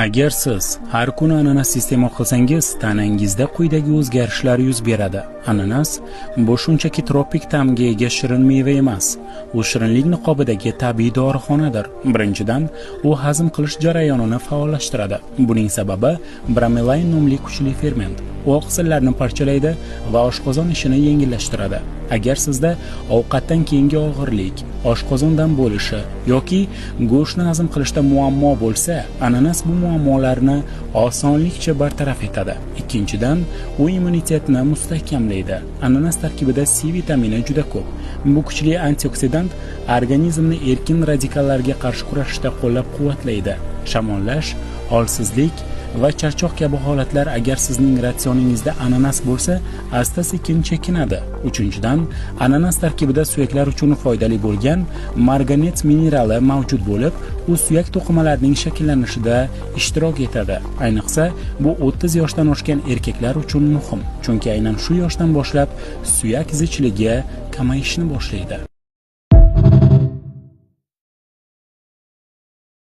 Agar siz har kuni ananas iste'mol qilsangiz, tanangizda quyidagi o'zgarishlar yuz beradi. Ananas bu shunchaki tropik ta'mga ega shirin meva emas. U shirinlik niqobidagi tabiiy dorixonadir. Birinchidan, u hazm qilish jarayonini faollashtiradi. Buning sababi bromelain nomli kuchli ferment. U oqsillarni parchalaydi va oshqozon ishini yengillashtiradi. Agar sizda ovqatdan keyingi og'irlik, oshqozondan bo'lishi yoki go'shtni hazm qilishda muammo bo'lsa, ananas bu muammolarni osonlikcha bartaraf etadi. Ikkinchidan, u immunitetni mustahkamlaydi. Ananas tarkibida C vitamini juda ko'p. Bu kuchli antioksidant organizmni erkin radikallarga qarshi kurashishda qo'llab-quvvatlaydi. Shamollash, holsizlik va charchoq kabi holatlar agar sizning ratsioningizda ananas bo'lsa, asta-sekin chekinadi. Uchinchidan, ananas tarkibida suyaklar uchun foydali bo'lgan marganet minerali mavjud bo'lib, u suyak to'qimalarining shakllanishida ishtirok etadi. Ayniqsa, bu 30 yoshdan oshgan erkaklar uchun muhim, chunki aynan shu yoshdan boshlab suyak zichligi kamayishni boshlaydi.